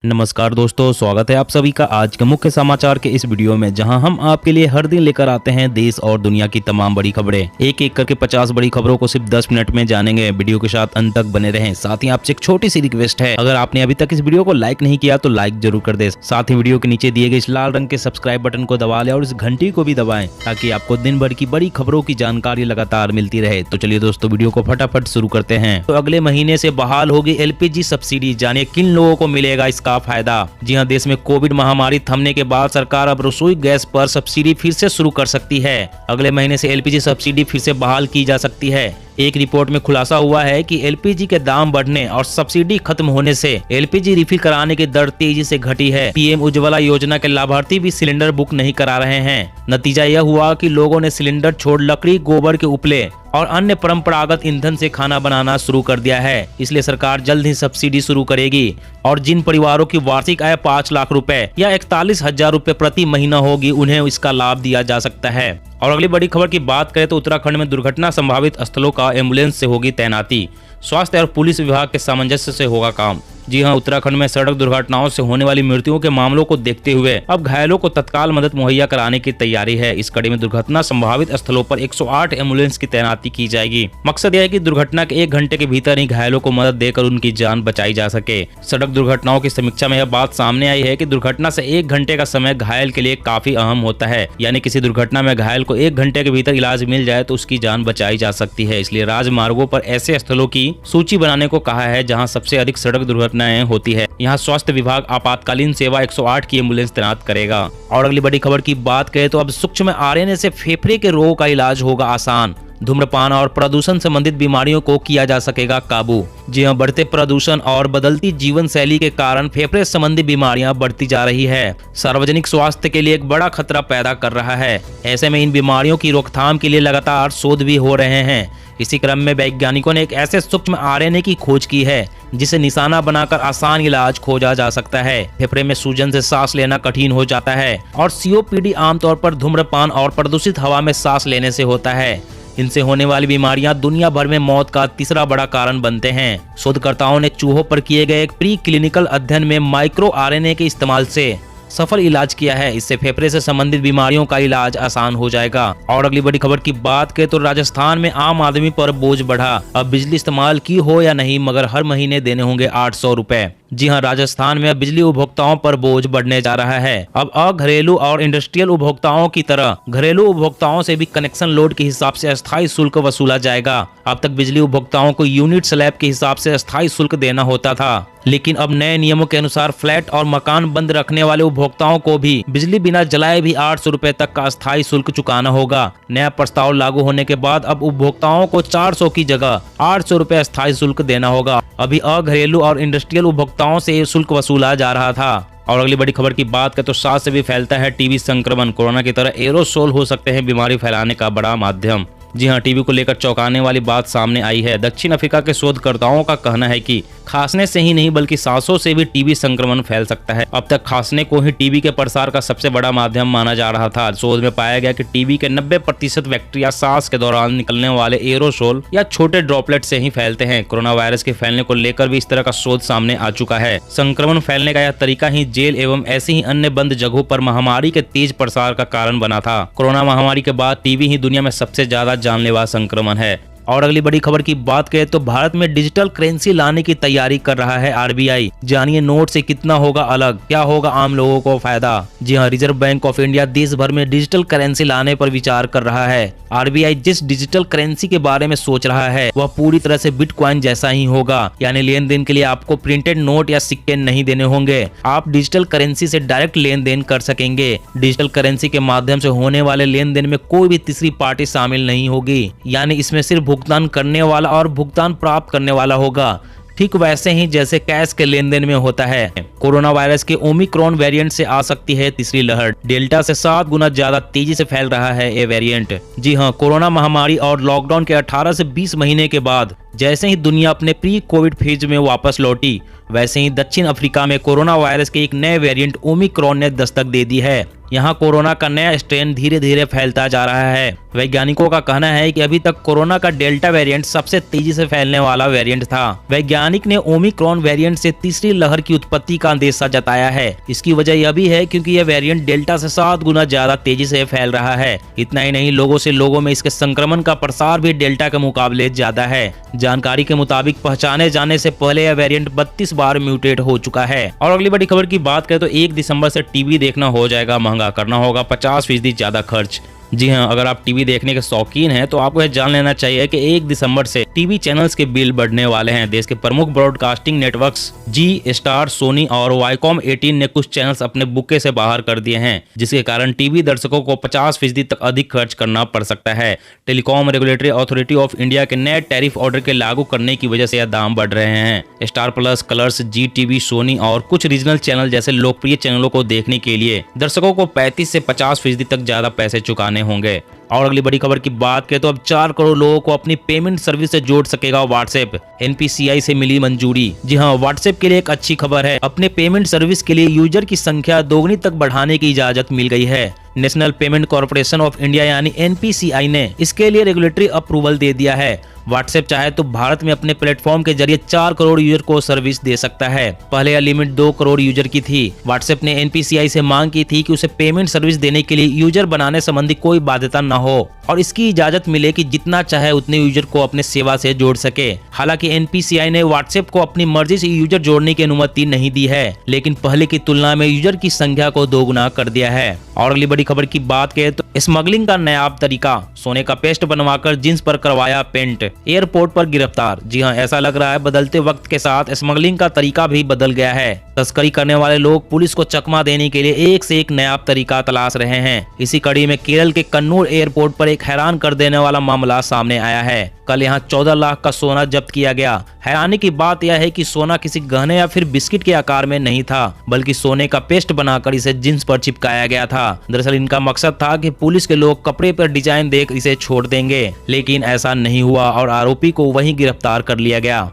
नमस्कार दोस्तों, स्वागत है आप सभी का आज के मुख्य समाचार के इस वीडियो में, जहां हम आपके लिए हर दिन लेकर आते हैं देश और दुनिया की तमाम बड़ी खबरें। एक एक करके 50 बड़ी खबरों को सिर्फ 10 मिनट में जानेंगे। वीडियो के साथ अंत तक बने रहें। साथ ही आपसे एक छोटी सी रिक्वेस्ट है, अगर आपने अभी तक इस वीडियो को लाइक नहीं किया तो लाइक जरूर कर दे। साथ ही वीडियो के नीचे दिए गए इस लाल रंग के सब्सक्राइब बटन को दबा ले और इस घंटी को भी दबाएं, ताकि आपको दिन भर की बड़ी खबरों की जानकारी लगातार मिलती रहे। तो चलिए दोस्तों, वीडियो को फटाफट शुरू करते हैं। तो अगले महीने से बहाल होगी LPG सब्सिडी, जानिए किन लोगों को मिलेगा इसका फायदा। जी हां, देश में कोविड महामारी थमने के बाद सरकार अब रसोई गैस पर सब्सिडी फिर से शुरू कर सकती है। अगले महीने से LPG सब्सिडी फिर से बहाल की जा सकती है। एक रिपोर्ट में खुलासा हुआ है कि LPG के दाम बढ़ने और सब्सिडी खत्म होने से LPG रिफिल कराने की दर तेजी से घटी है। PM उज्ज्वला योजना के लाभार्थी भी सिलेंडर बुक नहीं करा रहे हैं। नतीजा यह हुआ कि लोगों ने सिलेंडर छोड़ लकड़ी, गोबर के उपले और अन्य परंपरागत ईंधन से खाना बनाना शुरू कर दिया है। इसलिए सरकार जल्द ही सब्सिडी शुरू करेगी और जिन परिवारों की वार्षिक आय 5 लाख रुपए या 41,000 रुपए प्रति महीना होगी, उन्हें इसका लाभ दिया जा सकता है। और अगली बड़ी खबर की बात करें तो उत्तराखंड में दुर्घटना संभावित स्थलों का एम्बुलेंस से होगी तैनाती। स्वास्थ्य और पुलिस विभाग के सामंजस्य से होगा काम। जी हां, उत्तराखंड में सड़क दुर्घटनाओं से होने वाली मृत्युओं के मामलों को देखते हुए अब घायलों को तत्काल मदद मुहैया कराने की तैयारी है। इस कड़ी में दुर्घटना संभावित स्थलों पर 108 एम्बुलेंस की तैनाती की जाएगी। मकसद यह है कि दुर्घटना के 1 घंटे के भीतर ही घायलों को मदद देकर उनकी जान बचाई जा सके। सड़क दुर्घटनाओं की समीक्षा में यह बात सामने आई है कि दुर्घटना से 1 घंटे का समय घायल के लिए काफी अहम होता है। यानी किसी दुर्घटना में घायल को 1 घंटे के भीतर इलाज मिल जाए तो उसकी जान बचाई जा सकती है। इसलिए राजमार्गों पर ऐसे स्थलों की सूची बनाने को कहा है जहाँ सबसे अधिक सड़क दुर्घटनाएं होती है। यहाँ स्वास्थ्य विभाग आपातकालीन सेवा 108 की एम्बुलेंस तैनात करेगा। और अगली बड़ी खबर की बात करें तो अब सूक्ष्म RNA से फेफड़े के रोग का इलाज होगा आसान। धूम्रपान और प्रदूषण संबंधित बीमारियों को किया जा सकेगा काबू। जी हां, बढ़ते प्रदूषण और बदलती जीवन शैली के कारण फेफड़े संबंधी बीमारियां बढ़ती जा रही है। सार्वजनिक स्वास्थ्य के लिए एक बड़ा खतरा पैदा कर रहा है। ऐसे में इन बीमारियों की रोकथाम के लिए लगातार शोध भी हो रहे हैं। इसी क्रम में वैज्ञानिकों ने एक ऐसे सूक्ष्म RNA की खोज की है जिसे निशाना बनाकर आसान इलाज खोजा जा सकता है। फेफड़े में सूजन से सांस लेना कठिन हो जाता है और COPD आमतौर पर धूम्रपान और प्रदूषित हवा में सांस लेने से होता है। इनसे होने वाली बीमारियां दुनिया भर में मौत का तीसरा बड़ा कारण बनते हैं। शोधकर्ताओं ने चूहों पर किए गए एक प्री क्लिनिकल अध्ययन में माइक्रो RNA के इस्तेमाल से सफल इलाज किया है। इससे फेफड़े से संबंधित बीमारियों का इलाज आसान हो जाएगा। और अगली बड़ी खबर की बात करें तो राजस्थान में आम आदमी पर बोझ बढ़ा। अब बिजली इस्तेमाल की हो या नहीं, मगर हर महीने देने होंगे 800 रुपए। जी हां, राजस्थान में अब बिजली उपभोक्ताओं पर बोझ बढ़ने जा रहा है। अब घरेलू और इंडस्ट्रियल उपभोक्ताओं की तरह घरेलू उपभोक्ताओं से भी कनेक्शन लोड के हिसाब से अस्थायी शुल्क वसूला जाएगा। अब तक बिजली उपभोक्ताओं को यूनिट स्लैब के हिसाब से अस्थायी शुल्क देना होता था, लेकिन अब नए नियमों के अनुसार फ्लैट और मकान बंद रखने वाले उपभोक्ताओं को भी बिजली बिना जलाए भी 800 रुपए तक का अस्थायी शुल्क चुकाना होगा। नया प्रस्ताव लागू होने के बाद अब उपभोक्ताओं को 400 की जगह 800 रुपए अस्थायी शुल्क देना होगा। अभी घरेलू और इंडस्ट्रियल उपभोक्ताओं से शुल्क वसूला जा रहा था। और अगली बड़ी खबर की बात करें तो सांस से भी फैलता है TB संक्रमण। कोरोना की तरह एरोसोल हो सकते हैं बीमारी फैलाने का बड़ा माध्यम। जी हां, TB को लेकर चौंकाने वाली बात सामने आई है। दक्षिण अफ्रीका के शोधकर्ताओं का कहना है कि खांसने से ही नहीं बल्कि सांसों से भी TB संक्रमण फैल सकता है। अब तक खांसने को ही TB के प्रसार का सबसे बड़ा माध्यम माना जा रहा था। शोध में पाया गया कि TB के 90% बैक्टीरिया सांस के दौरान निकलने वाले एरोसोल या छोटे ड्रॉपलेट से ही फैलते हैं। कोरोना वायरस के फैलने को लेकर भी इस तरह का शोध सामने आ चुका है। संक्रमण फैलने का यह तरीका ही जेल एवं ऐसी ही अन्य बंद जगहों पर महामारी के तेज प्रसार का कारण बना था। कोरोना महामारी के बाद TB ही दुनिया में सबसे ज्यादा जानलेवा संक्रमण है। और अगली बड़ी खबर की बात करें तो भारत में डिजिटल करेंसी लाने की तैयारी कर रहा है RBI। जानिए नोट से कितना होगा अलग, क्या होगा आम लोगों को फायदा। जी हां, रिजर्व बैंक ऑफ इंडिया देश भर में डिजिटल करेंसी लाने पर विचार कर रहा है। RBI जिस डिजिटल करेंसी के बारे में सोच रहा है वह पूरी तरह से बिटकॉइन जैसा ही होगा। यानी लेन देन के लिए आपको प्रिंटेड नोट या सिक्के नहीं देने होंगे। आप डिजिटल करेंसी से डायरेक्ट लेन देन कर सकेंगे। डिजिटल करेंसी के माध्यम से होने वाले लेन देन में कोई भी तीसरी पार्टी शामिल नहीं होगी। यानी इसमें सिर्फ भुगतान करने वाला और भुगतान प्राप्त करने वाला होगा, ठीक वैसे ही जैसे कैश के लेन देन में होता है। कोरोना वायरस के ओमिक्रॉन वेरिएंट से आ सकती है तीसरी लहर। डेल्टा से 7 गुना ज्यादा तेजी से फैल रहा है ये वेरिएंट। जी हां, कोरोना महामारी और लॉकडाउन के 18 से 20 महीने के बाद जैसे ही दुनिया अपने प्री कोविड फेज में वापस लौटी, वैसे ही दक्षिण अफ्रीका में कोरोना वायरस के एक नए वेरिएंट ओमिक्रॉन ने दस्तक दे दी है। यहाँ कोरोना का नया स्ट्रेन धीरे धीरे फैलता जा रहा है। वैज्ञानिकों का कहना है कि अभी तक कोरोना का डेल्टा वेरिएंट सबसे तेजी से फैलने वाला वेरिएंट था। वैज्ञानिक ने ओमिक्रॉन वेरिएंट से तीसरी लहर की उत्पत्ति का अंदेशा जताया है। इसकी वजह यह भी है क्योंकि यह वेरिएंट डेल्टा से 7 गुना ज्यादा तेजी से फैल रहा है। इतना ही नहीं, लोगों से लोगों में इसके संक्रमण का प्रसार भी डेल्टा के मुकाबले ज्यादा है। जानकारी के मुताबिक पहचाने जाने से पहले यह वेरिएंट 32 बार म्यूटेट हो चुका है। और अगली बड़ी खबर की बात करें तो 1 दिसंबर से टीवी देखना हो जाएगा महंगा, करना होगा 50% ज्यादा खर्च। जी हाँ, अगर आप टीवी देखने के शौकीन हैं तो आपको यह जान लेना चाहिए कि 1 दिसंबर से टीवी चैनल्स के बिल बढ़ने वाले हैं। देश के प्रमुख ब्रॉडकास्टिंग नेटवर्क्स जी स्टार, सोनी और वाईकॉम 18 ने कुछ चैनल्स अपने बुके से बाहर कर दिए हैं, जिसके कारण टीवी दर्शकों को 50% तक अधिक खर्च करना पड़ सकता है। Telecom regulatory authority of India के नए टैरिफ ऑर्डर के लागू करने की वजह से यह दाम बढ़ रहे हैं। स्टार प्लस, कलर्स, जी टीवी, सोनी और कुछ रीजनल चैनल जैसे लोकप्रिय चैनलों को देखने के लिए दर्शकों को 35 से 50% तक ज्यादा पैसे चुकाने होंगे। और अगली बड़ी खबर की बात करें तो अब 4 करोड़ लोगों को अपनी पेमेंट सर्विस से जोड़ सकेगा व्हाट्सएप। एनपीसीआई से मिली मंजूरी। जी हाँ, व्हाट्सएप के लिए एक अच्छी खबर है। अपने पेमेंट सर्विस के लिए यूजर की संख्या दोगुनी तक बढ़ाने की इजाजत मिल गई है। National payment corporation of India यानी एनपीसीआई ने इसके लिए रेगुलेटरी अप्रूवल दे दिया है। व्हाट्सएप चाहे तो भारत में अपने प्लेटफॉर्म के जरिए 4 करोड़ यूजर को सर्विस दे सकता है। पहले यह लिमिट 2 करोड़ यूजर की थी। व्हाट्सएप ने एनपीसीआई से मांग की थी कि उसे पेमेंट सर्विस देने के लिए यूजर बनाने संबंधी कोई बाध्यता न हो और इसकी इजाजत मिले कि जितना चाहे उतने यूजर को अपने सेवा से जोड़ सके। हालांकि एनपीसीआई ने व्हाट्सएप को अपनी मर्जी से यूजर जोड़ने की अनुमति नहीं दी है, लेकिन पहले की तुलना में यूजर की संख्या को दोगुना कर दिया है। और अगली बड़ी खबर की बात करें तो स्मगलिंग का नायाब तरीका, सोने का पेस्ट बनवाकर जींस पर करवाया पेंट, एयरपोर्ट पर गिरफ्तार। जी हाँ, ऐसा लग रहा है बदलते वक्त के साथ स्मगलिंग का तरीका भी बदल गया है। तस्करी करने वाले लोग पुलिस को चकमा देने के लिए एक से एक नायाब तरीका तलाश रहे हैं। इसी कड़ी में केरल के कन्नूर एयरपोर्ट पर एक हैरान कर देने वाला मामला सामने आया है। कल यहाँ 14 लाख का सोना जब्त किया गया। हैरानी की बात यह है कि सोना किसी गहने या फिर बिस्किट के आकार में नहीं था, बल्कि सोने का पेस्ट बनाकर इसे जींस पर चिपकाया गया था। दरअसल इनका मकसद था कि पुलिस के लोग कपड़े पर डिजाइन देख इसे छोड़ देंगे, लेकिन ऐसा नहीं हुआ और आरोपी को वहीं गिरफ्तार कर लिया गया।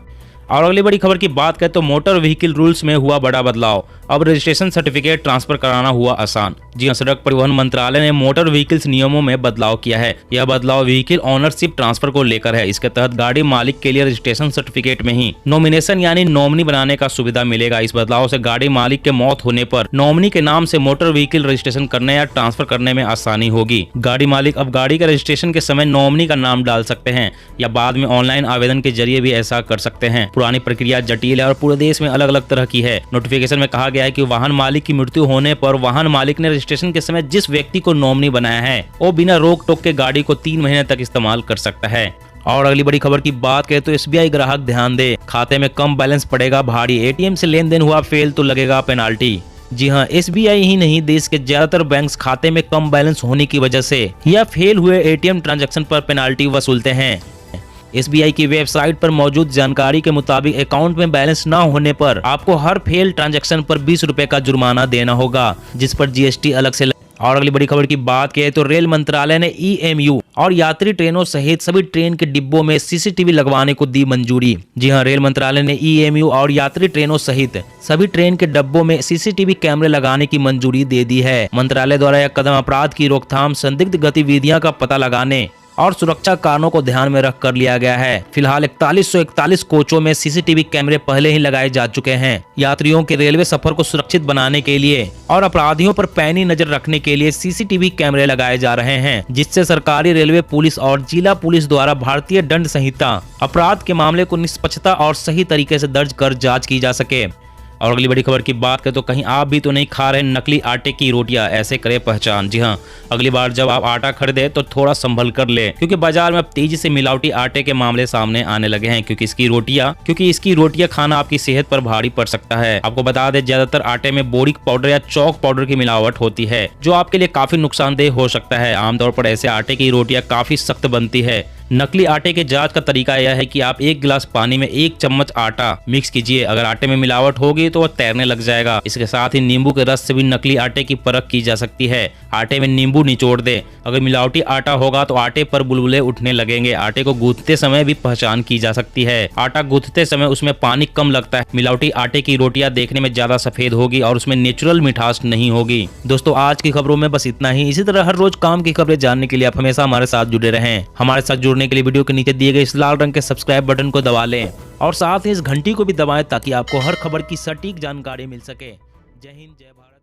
और अगली बड़ी खबर की बात करें तो मोटर व्हीकल रूल्स में हुआ बड़ा बदलाव। अब रजिस्ट्रेशन सर्टिफिकेट ट्रांसफर कराना हुआ आसान। जी हाँ, सड़क परिवहन मंत्रालय ने मोटर व्हीकल्स नियमों में बदलाव किया है। यह बदलाव व्हीकल ओनरशिप ट्रांसफर को लेकर है। इसके तहत गाड़ी मालिक के लिए रजिस्ट्रेशन सर्टिफिकेट में ही नॉमिनेशन यानी नॉमिनी बनाने का सुविधा मिलेगा। इस बदलाव से गाड़ी मालिक के मौत होने पर नॉमिनी के नाम से मोटर व्हीकल रजिस्ट्रेशन करने या ट्रांसफर करने में आसानी होगी। गाड़ी मालिक अब गाड़ी के रजिस्ट्रेशन के समय नॉमिनी का नाम डाल सकते हैं या बाद में ऑनलाइन आवेदन के जरिए भी ऐसा कर सकते हैं। पुरानी प्रक्रिया जटिल है और पूरे देश में अलग अलग तरह की है। नोटिफिकेशन में कहा गया है कि वाहन मालिक की मृत्यु होने पर वाहन मालिक ने रजिस्ट्रेशन के समय जिस व्यक्ति को नॉमिनी बनाया है वो बिना रोक टोक के गाड़ी को 3 महीने तक इस्तेमाल कर सकता है। और अगली बड़ी खबर की बात करें तो एसबीआई ग्राहक ध्यान दे, खाते में कम बैलेंस पड़ेगा भारी। एटीएम से लेन देन हुआ फेल तो लगेगा पेनाल्टी। जी हाँ, एसबीआई ही नहीं, देश के ज्यादातर बैंक्स खाते में कम बैलेंस होने की वजह से या फेल हुए एटीएम ट्रांजैक्शन पर पेनाल्टी वसूलते हैं। एसबीआई की वेबसाइट पर मौजूद जानकारी के मुताबिक अकाउंट में बैलेंस न होने पर आपको हर फेल ट्रांजैक्शन पर 20 रुपए का जुर्माना देना होगा, जिस पर जीएसटी अलग से। और अगली बड़ी खबर की बात करें तो रेल मंत्रालय ने ईएमयू और यात्री ट्रेनों सहित सभी ट्रेन के डिब्बों में सीसीटीवी लगवाने को दी मंजूरी। जी हां, रेल मंत्रालय ने ईएमयू और यात्री ट्रेनों सहित सभी ट्रेन के डिब्बों में सीसीटीवी कैमरे लगाने की मंजूरी दे दी है। मंत्रालय द्वारा यह कदम अपराध की रोकथाम, संदिग्ध गतिविधियां का पता लगाने और सुरक्षा कारणों को ध्यान में रख कर लिया गया है। फिलहाल 4141 कोचों में सीसीटीवी कैमरे पहले ही लगाए जा चुके हैं। यात्रियों के रेलवे सफर को सुरक्षित बनाने के लिए और अपराधियों पर पैनी नजर रखने के लिए सीसीटीवी कैमरे लगाए जा रहे हैं, जिससे सरकारी रेलवे पुलिस और जिला पुलिस द्वारा भारतीय दंड संहिता अपराध के मामले को निष्पक्षता और सही तरीके से दर्ज कर जाँच की जा सके। और अगली बड़ी खबर की बात करें तो कहीं आप भी तो नहीं खा रहे नकली आटे की रोटियां, ऐसे करें पहचान। जी हाँ, अगली बार जब आप आटा खरीदे तो थोड़ा संभल कर ले, क्योंकि बाजार में अब तेजी से मिलावटी आटे के मामले सामने आने लगे हैं। क्योंकि इसकी रोटियां खाना आपकी सेहत पर भारी पड़ सकता है। आपको बता दें, ज्यादातर आटे में बोरिक पाउडर या चौक पाउडर की मिलावट होती है, जो आपके लिए काफी नुकसानदेह हो सकता है। आमतौर पर ऐसे आटे की रोटियां काफी सख्त बनती है, नकली आटे के जांच का तरीका यह है कि आप 1 गिलास पानी में 1 चम्मच आटा मिक्स कीजिए। अगर आटे में मिलावट होगी तो वह तैरने लग जाएगा। इसके साथ ही नींबू के रस से भी नकली आटे की परख की जा सकती है। आटे में नींबू निचोड़ दें। अगर मिलावटी आटा होगा तो आटे पर बुलबुले उठने लगेंगे। आटे को गूंथते समय भी पहचान की जा सकती है। आटा गूंथते समय उसमें पानी कम लगता है। मिलावटी आटे की रोटियां देखने में ज्यादा सफेद होगी और उसमें नेचुरल मिठास नहीं होगी। दोस्तों आज की खबरों में बस इतना ही। इसी तरह हर रोज काम की खबरें जानने के लिए आप हमेशा हमारे साथ जुड़े रहें। हमारे साथ जुड़ने के लिए वीडियो के नीचे दिए गए इस लाल रंग के सब्सक्राइब बटन को दबा लें और साथ ही इस घंटी को भी दबाएं ताकि आपको हर खबर की सटीक जानकारी मिल सके। जय हिंद, जय भारत।